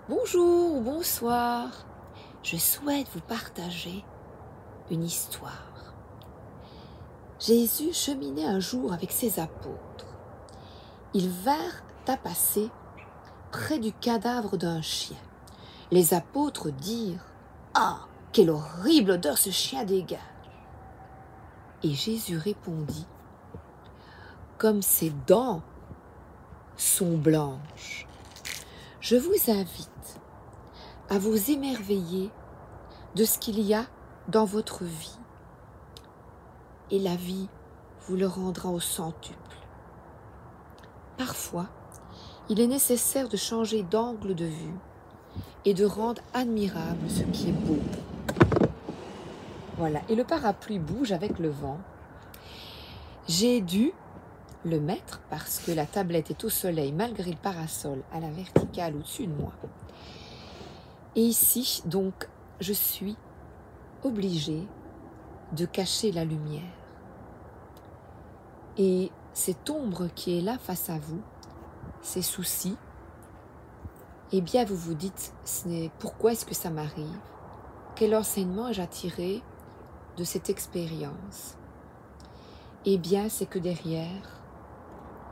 Bonjour ou bonsoir, je souhaite vous partager une histoire. Jésus cheminait un jour avec ses apôtres. Ils vinrent à passer près du cadavre d'un chien. Les apôtres dirent « Ah, quelle horrible odeur ce chien dégage !» Et Jésus répondit « Comme ses dents sont blanches, je vous invite à vous émerveiller de ce qu'il y a dans votre vie. Et la vie vous le rendra au centuple. Parfois, il est nécessaire de changer d'angle de vue et de rendre admirable ce qui est beau. Voilà, et le parapluie bouge avec le vent. J'ai dû le mettre parce que la tablette est au soleil malgré le parasol à la verticale au-dessus de moi. Et ici, donc, je suis obligée de cacher la lumière. Et cette ombre qui est là face à vous, ces soucis, eh bien vous vous dites, pourquoi est-ce que ça m'arrive? Quel enseignement ai-je tiré de cette expérience? Eh bien c'est que derrière,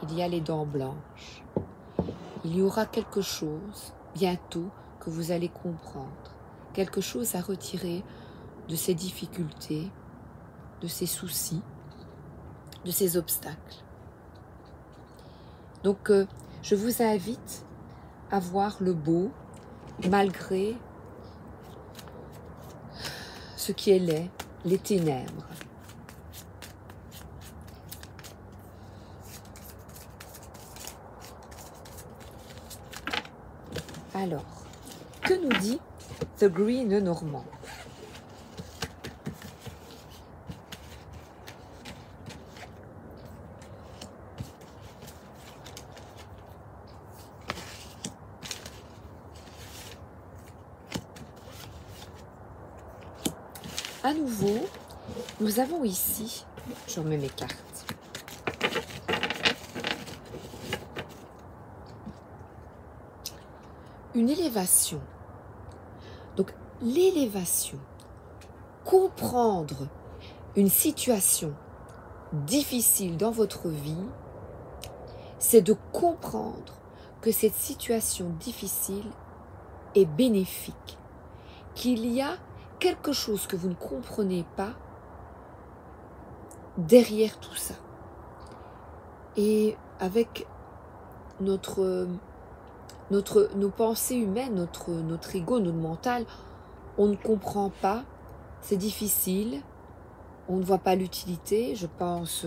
il y a les dents blanches. Il y aura quelque chose bientôt que vous allez comprendre, quelque chose à retirer de ces difficultés, de ces soucis, de ces obstacles. Donc, je vous invite à voir le beau malgré ce qui est laid, les ténèbres. Alors, que nous dit The Green Normand? À nouveau, nous avons ici, je remets mes cartes, une élévation. Donc, l'élévation, comprendre une situation difficile dans votre vie, c'est de comprendre que cette situation difficile est bénéfique, qu'il y a quelque chose que vous ne comprenez pas derrière tout ça. Et avec nos pensées humaines, notre ego, notre mental, on ne comprend pas, c'est difficile, on ne voit pas l'utilité. Je pense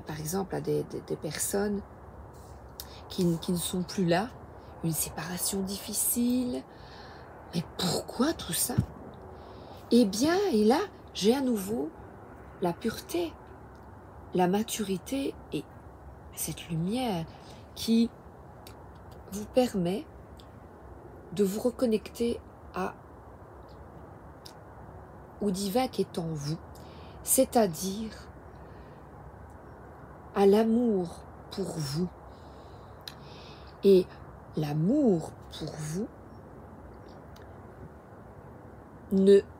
par exemple à des personnes qui ne sont plus là, une séparation difficile. Mais pourquoi tout ça? Eh bien, et là, j'ai à nouveau la pureté, la maturité et cette lumière qui vous permet de vous reconnecter au divin qui est en vous, c'est-à-dire à l'amour pour vous. Et l'amour pour vous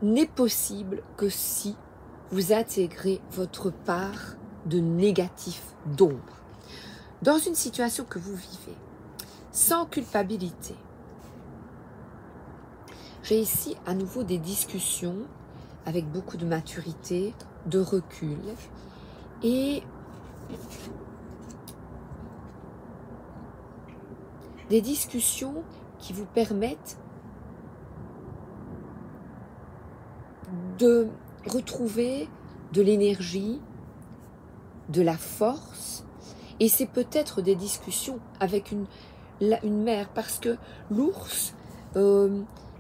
n'est possible que si vous intégrez votre part de négatif, d'ombre. Dans une situation que vous vivez, sans culpabilité, j'ai ici à nouveau des discussions avec beaucoup de maturité, de recul et des discussions qui vous permettent de retrouver de l'énergie, de la force, et c'est peut-être des discussions avec une mère, parce que l'ours,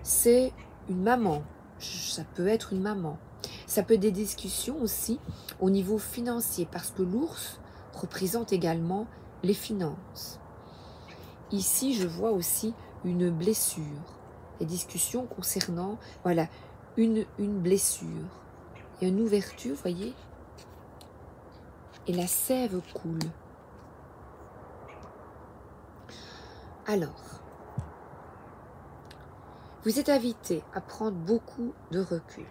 c'est une maman, ça peut être une maman, ça peut être des discussions aussi au niveau financier, parce que l'ours représente également les finances. Ici, je vois aussi une blessure, des discussions concernant, voilà, une blessure. Il y a une ouverture, voyez, et la sève coule. Alors, Vous êtes invité à prendre beaucoup de recul.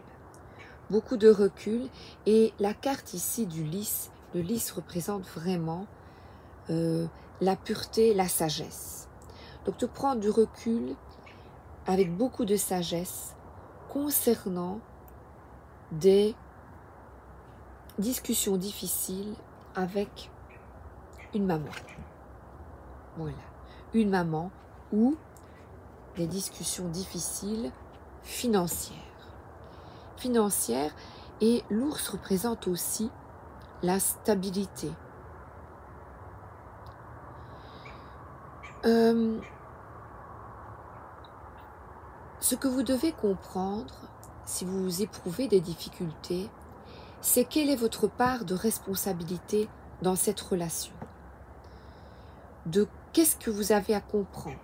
Beaucoup de recul. Et la carte ici du lys, le lys représente vraiment la pureté, la sagesse. Donc de prendre du recul avec beaucoup de sagesse concernant des discussions difficiles avec une maman. Voilà, une maman ou des discussions difficiles financières. Financières, et l'ours représente aussi la stabilité. Ce que vous devez comprendre, si vous éprouvez des difficultés, c'est quelle est votre part de responsabilité dans cette relation. De qu'est-ce que vous avez à comprendre,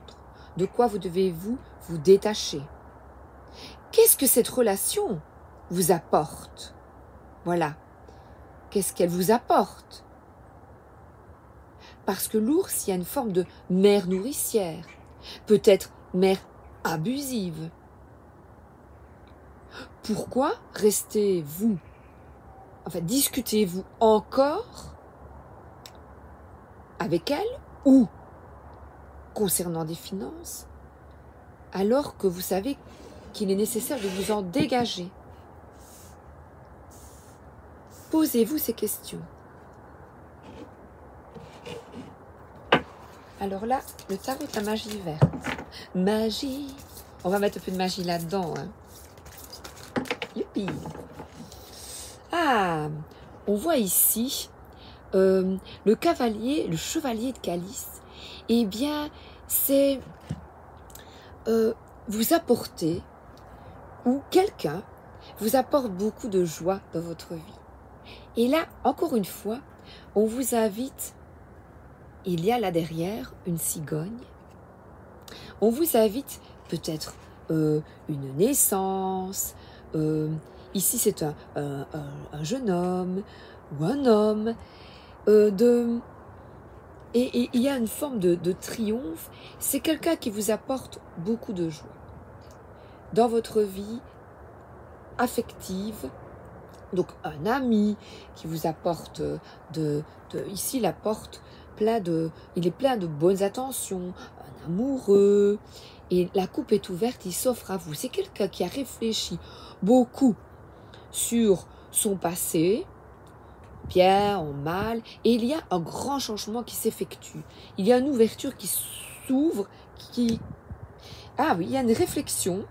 de quoi vous devez vous détacher. Qu'est-ce que cette relation vous apporte? Voilà. Qu'est-ce qu'elle vous apporte? Parce que l'ours, il y a une forme de mère nourricière, peut-être mère abusive. Pourquoi restez-vous, enfin discutez-vous encore avec elle ou concernant des finances, alors que vous savez qu'il est nécessaire de vous en dégager? Posez-vous ces questions. Alors là, le tarot de la magie verte. Magie. On va mettre un peu de magie là-dedans. Hein. Youpi. Ah, on voit ici le cavalier, le chevalier de calice. Eh bien, c'est vous apporter, ou quelqu'un vous apporte beaucoup de joie dans votre vie. Et là, encore une fois, on vous invite, il y a là derrière une cigogne, on vous invite peut-être une naissance, ici c'est un jeune homme ou un homme, et il y a une forme de triomphe, c'est quelqu'un qui vous apporte beaucoup de joie dans votre vie affective. Donc un ami qui vous apporte ici il apporte il est plein de bonnes attentions, un amoureux, et la coupe est ouverte, il s'offre à vous. C'est quelqu'un qui a réfléchi beaucoup sur son passé, bien ou mal, et il y a un grand changement qui s'effectue. Il y a une ouverture qui s'ouvre, ah oui, il y a une réflexion,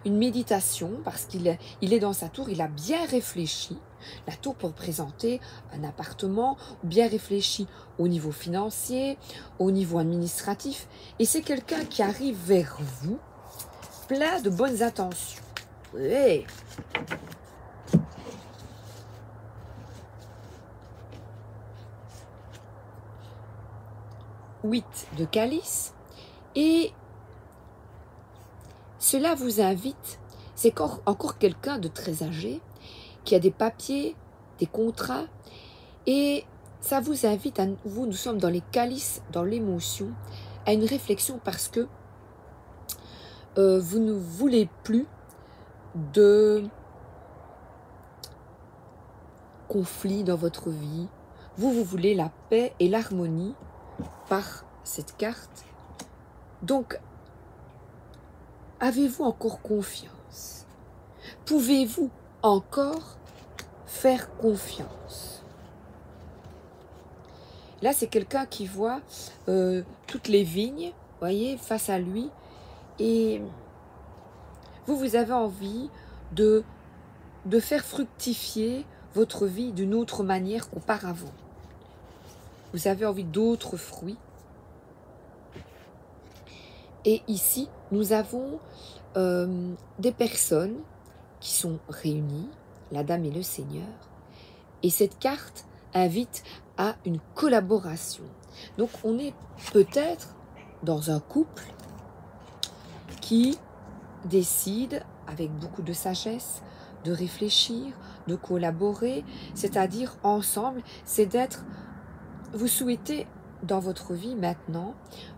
une méditation, parce qu'il est dans sa tour, il a bien réfléchi. La tour pour représenter un appartement, bien réfléchi au niveau financier, au niveau administratif. Et c'est quelqu'un qui arrive vers vous, plein de bonnes intentions. Ouais. Huit de calice. Et cela vous invite, c'est encore quelqu'un de très âgé, qui a des papiers, des contrats, et ça vous invite, nous sommes dans les calices, dans l'émotion, à une réflexion parce que vous ne voulez plus de conflits dans votre vie, vous voulez la paix et l'harmonie par cette carte. Donc, avez-vous encore confiance? Pouvez-vous encore faire confiance? Là, c'est quelqu'un qui voit toutes les vignes, voyez, face à lui, et vous avez envie de faire fructifier votre vie d'une autre manière qu'auparavant. Vous avez envie d'autres fruits. Et ici, nous avons des personnes qui sont réunies, la dame et le seigneur. Et cette carte invite à une collaboration. Donc, on est peut-être dans un couple qui décide, avec beaucoup de sagesse, de réfléchir, de collaborer, c'est-à-dire ensemble, c'est d'être, vous souhaitez dans votre vie maintenant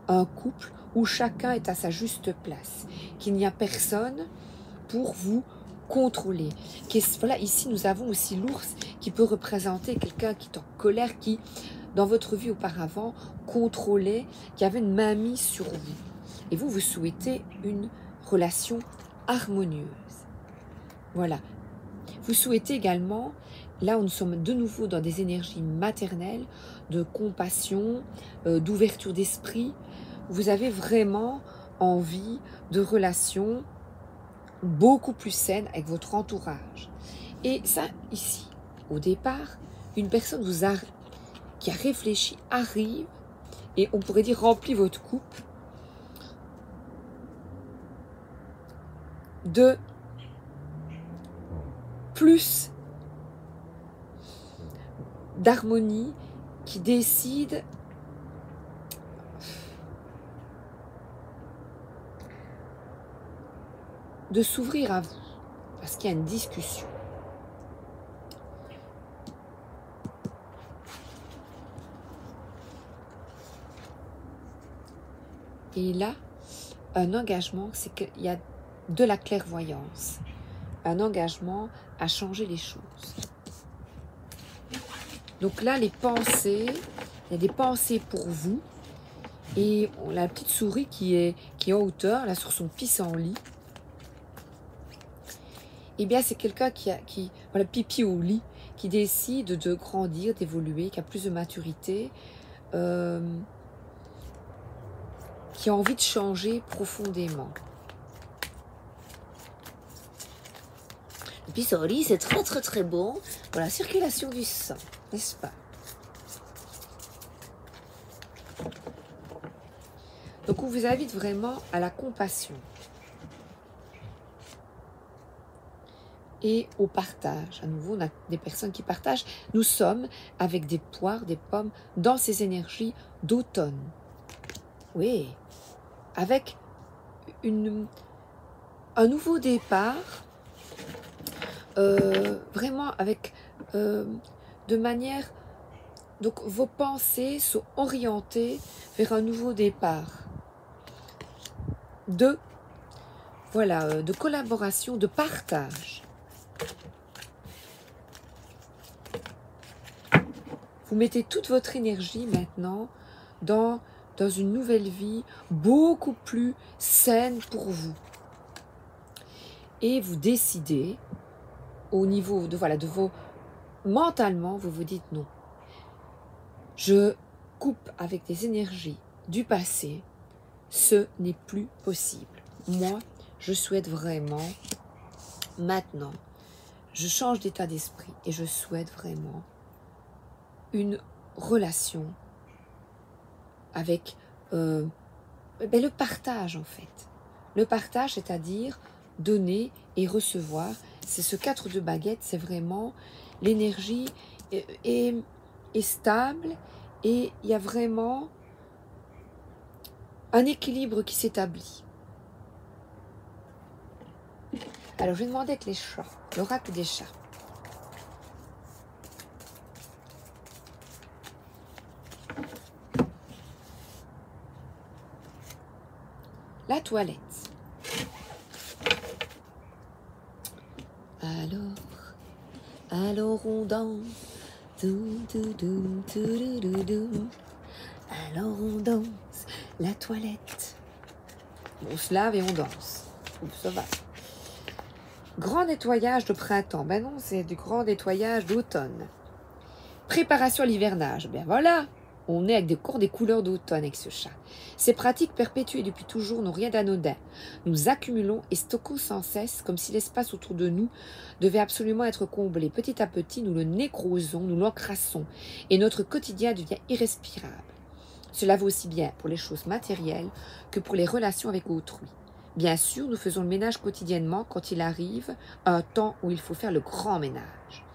un couple où chacun est à sa juste place, qu'il n'y a personne pour vous contrôler. Voilà, ici nous avons aussi l'ours qui peut représenter quelqu'un qui est en colère, qui dans votre vie auparavant contrôlait, qui avait une main mise sur vous. Et vous, vous souhaitez une relation harmonieuse. Voilà. Vous souhaitez également, là où nous sommes de nouveau dans des énergies maternelles, de compassion, d'ouverture d'esprit, vous avez vraiment envie de relations beaucoup plus saines avec votre entourage. Et ça, ici, au départ, une personne qui a réfléchi arrive et on pourrait dire remplit votre coupe de plus d'harmonie, qui décide de s'ouvrir à vous, parce qu'il y a une discussion. Et là, un engagement, c'est qu'il y a de la clairvoyance, un engagement à changer les choses. Donc là, les pensées, il y a des pensées pour vous, et on a la petite souris qui est en hauteur, là sur son pissenlit. Eh bien, c'est quelqu'un qui voilà, pipi au lit, qui décide de grandir, d'évoluer, qui a plus de maturité, qui a envie de changer profondément. Le pissenlit, c'est très très très bon pour la circulation du sang, n'est-ce pas? Donc, on vous invite vraiment à la compassion et au partage. À nouveau, on a des personnes qui partagent. Nous sommes avec des poires, des pommes, dans ces énergies d'automne. Oui, avec un nouveau départ, vraiment avec de manière... Donc, vos pensées sont orientées vers un nouveau départ. De collaboration, de partage. Vous mettez toute votre énergie maintenant dans une nouvelle vie beaucoup plus saine pour vous. Et vous décidez au niveau de vos... Mentalement, vous vous dites non. Je coupe avec des énergies du passé. Ce n'est plus possible. Moi, je souhaite vraiment, maintenant, je change d'état d'esprit et je souhaite vraiment une relation avec le partage en fait. Le partage, c'est-à-dire donner et recevoir. C'est ce 4 de baguette, c'est vraiment l'énergie est stable et il y a vraiment un équilibre qui s'établit. Alors, je vais demander avec les chats, l'oracle des chats. La toilette. Alors on danse. Alors on danse. La toilette. On se lave et on danse. Ça va. Grand nettoyage de printemps. Ben non, c'est du grand nettoyage d'automne. Préparation à l'hivernage. Ben voilà, on est avec des couleurs d'automne avec ce chat. Ces pratiques perpétuées depuis toujours n'ont rien d'anodin. Nous accumulons et stockons sans cesse, comme si l'espace autour de nous devait absolument être comblé. Petit à petit, nous le nécrosons, nous l'encrassons, et notre quotidien devient irrespirable. Cela vaut aussi bien pour les choses matérielles que pour les relations avec autrui. Bien sûr, nous faisons le ménage quotidiennement quand il arrive un temps où il faut faire le grand ménage.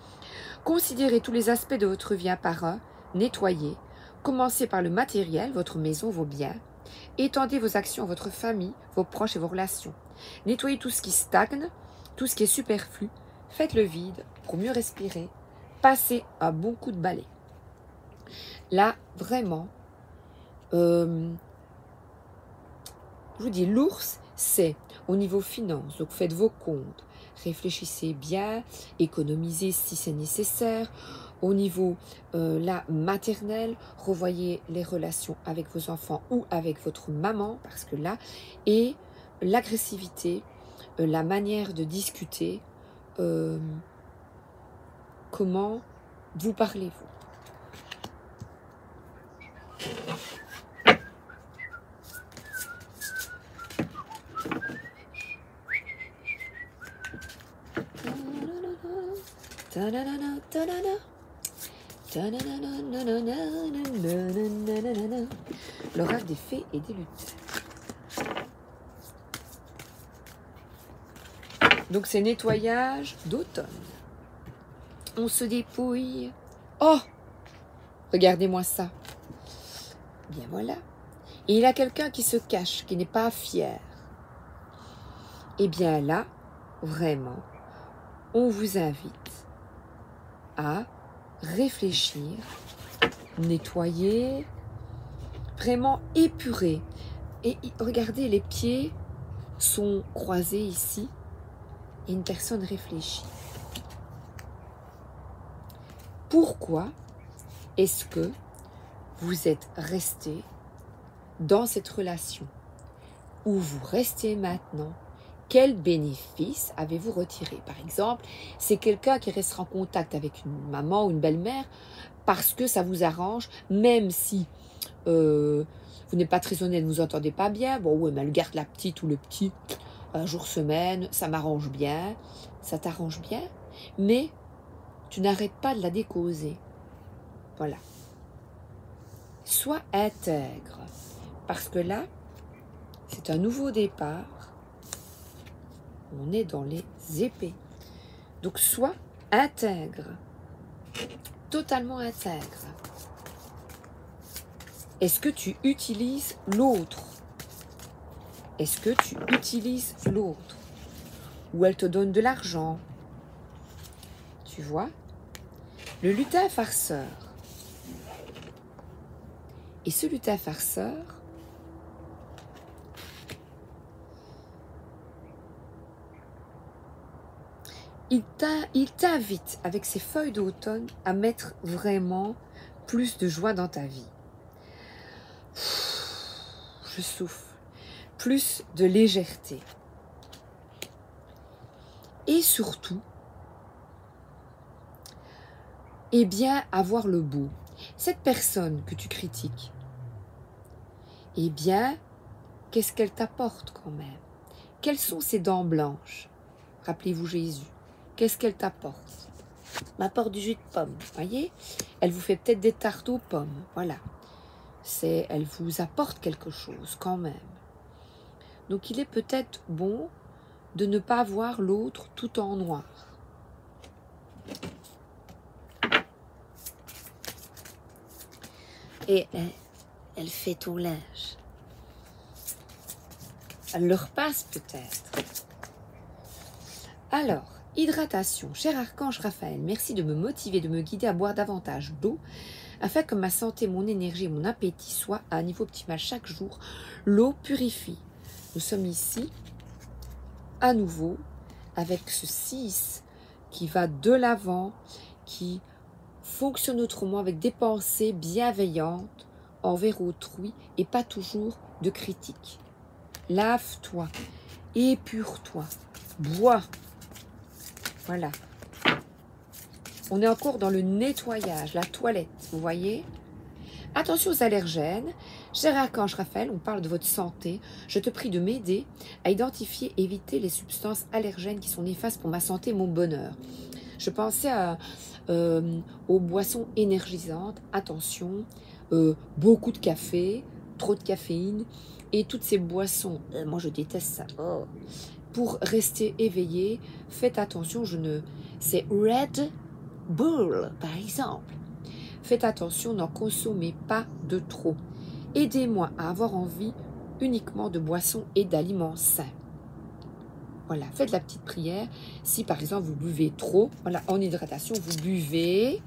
Considérez tous les aspects de votre vie un par un, nettoyez. Commencez par le matériel, votre maison, vos biens. Étendez vos actions à votre famille, vos proches et vos relations. Nettoyez tout ce qui stagne, tout ce qui est superflu. Faites le vide pour mieux respirer. Passez un bon coup de balai. Là, vraiment, je vous dis, l'ours, c'est au niveau finance, donc faites vos comptes, réfléchissez bien, économisez si c'est nécessaire. Au niveau là, maternel, revoyez les relations avec vos enfants ou avec votre maman, parce que là, et l'agressivité, la manière de discuter, comment vous parlez-vous. L'orage des fées et des lutteurs. Donc c'est nettoyage d'automne. On se dépouille. Oh, regardez-moi ça. Bien voilà. Et il y a quelqu'un qui se cache, qui n'est pas fier. Et bien là, vraiment, on vous invite à réfléchir, nettoyer, vraiment épurer. Et regardez, les pieds sont croisés ici et une personne réfléchit. Pourquoi est-ce que vous êtes resté dans cette relation où vous restez maintenant? Quel bénéfice avez-vous retiré? Par exemple, c'est quelqu'un qui restera en contact avec une maman ou une belle-mère parce que ça vous arrange, même si vous n'êtes pas très honnête, vous n'entendez pas bien. Bon, ouais, mais elle garde la petite ou le petit un jour semaine, ça m'arrange bien, ça t'arrange bien, mais tu n'arrêtes pas de la décauser. Voilà. Sois intègre, parce que là, c'est un nouveau départ. On est dans les épées. Donc, sois intègre. Totalement intègre. Est-ce que tu utilises l'autre? Est-ce que tu utilises l'autre? Ou elle te donne de l'argent? Tu vois? Le lutin farceur. Et ce lutin farceur, il t'invite avec ses feuilles d'automne à mettre vraiment plus de joie dans ta vie. Je souffle. Plus de légèreté. Et surtout, eh bien, avoir le beau. Cette personne que tu critiques, eh bien, qu'est-ce qu'elle t'apporte quand même? Quelles sont ses dents blanches? Rappelez-vous Jésus. Qu'est-ce qu'elle t'apporte? M'apporte du jus de pomme, voyez? Elle vous fait peut-être des tartes aux pommes, voilà. Elle vous apporte quelque chose quand même. Donc il est peut-être bon de ne pas voir l'autre tout en noir. Et elle fait ton linge. Elle le repasse peut-être. Alors, hydratation. Cher Archange Raphaël, merci de me motiver, de me guider à boire davantage d'eau, afin que ma santé, mon énergie et mon appétit soient à un niveau optimal chaque jour. L'eau purifie. Nous sommes ici, à nouveau, avec ce 6 qui va de l'avant, qui fonctionne autrement avec des pensées bienveillantes envers autrui et pas toujours de critique. Lave-toi, épure-toi, bois. Voilà. On est encore dans le nettoyage, la toilette, vous voyez? Attention aux allergènes. Cher Archange Raphaël, on parle de votre santé. Je te prie de m'aider à identifier et éviter les substances allergènes qui sont néfastes pour ma santé et mon bonheur. Je pensais aux boissons énergisantes. Attention, beaucoup de café, trop de caféine et toutes ces boissons. Moi, je déteste ça. Oh. Pour rester éveillé, faites attention. C'est Red Bull, par exemple. Faites attention, n'en consommez pas de trop. Aidez-moi à avoir envie uniquement de boissons et d'aliments sains. Voilà, faites la petite prière. Si par exemple vous buvez trop, voilà, en hydratation, vous buvez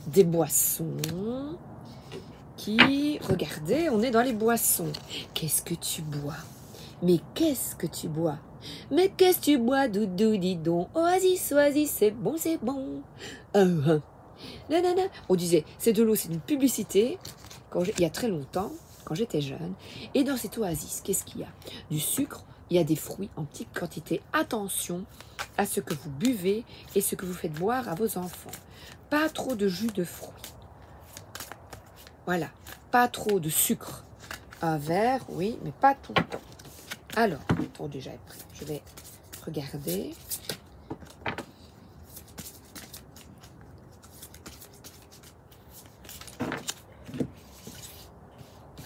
des boissons Kiki, regardez, on est dans les boissons. Qu'est-ce que tu bois? Mais qu'est-ce que tu bois? Mais qu'est-ce que tu bois, doudou, dis donc? Oasis, oasis, c'est bon, c'est bon. Nanana. On disait, c'est de l'eau, c'est une publicité, il y a très longtemps, quand j'étais jeune. Et dans cette oasis, qu'est-ce qu'il y a? Du sucre, il y a des fruits en petite quantité. Attention à ce que vous buvez et ce que vous faites boire à vos enfants. Pas trop de jus de fruits. Voilà, pas trop de sucre. Un verre, oui, mais pas tout le temps. Alors, attendez, j'avais pris. Je vais regarder.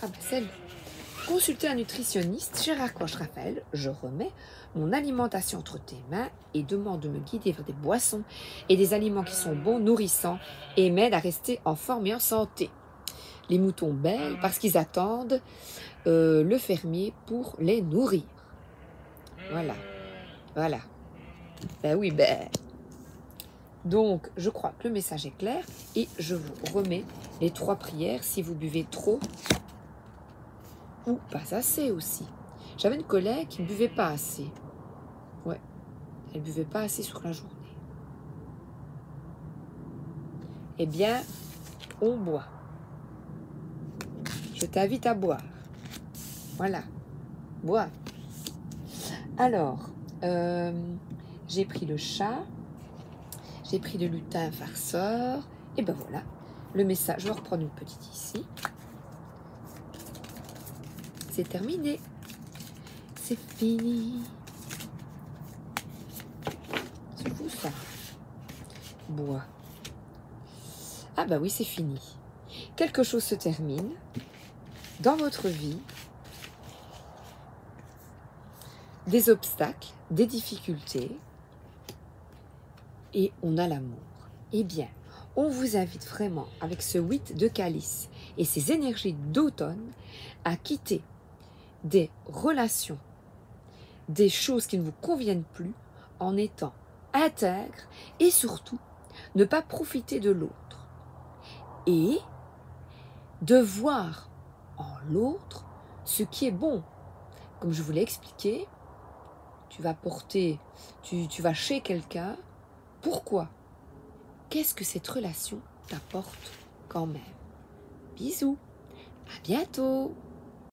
Ah ben celle. Consulter un nutritionniste, Gérard Coche-Raphaël, je remets mon alimentation entre tes mains et demande de me guider vers des boissons et des aliments qui sont bons, nourrissants et m'aident à rester en forme et en santé. Les moutons bêlent parce qu'ils attendent le fermier pour les nourrir. Voilà. Voilà. Ben oui, ben. Donc, je crois que le message est clair et je vous remets les 3 prières si vous buvez trop ou pas assez aussi. J'avais une collègue qui ne buvait pas assez. Ouais, elle ne buvait pas assez sur la journée. Eh bien, on boit. Je t'invite à boire. Voilà, bois. Alors, j'ai pris le chat, j'ai pris le lutin farceur, et ben voilà, le message, je vais reprendre une petite ici. C'est terminé, c'est fini. C'est fou ça. Bois. Ah bah oui, c'est fini. Quelque chose se termine dans votre vie. Des obstacles, des difficultés, et on a l'amour. Eh bien, on vous invite vraiment, avec ce 8 de calice et ces énergies d'automne, à quitter des relations, des choses qui ne vous conviennent plus, en étant intègre et surtout, ne pas profiter de l'autre. Et de voir en l'autre ce qui est bon. Comme je vous l'ai expliqué, tu vas chez quelqu'un. Pourquoi? Qu'est-ce que cette relation t'apporte quand même? Bisous, à bientôt.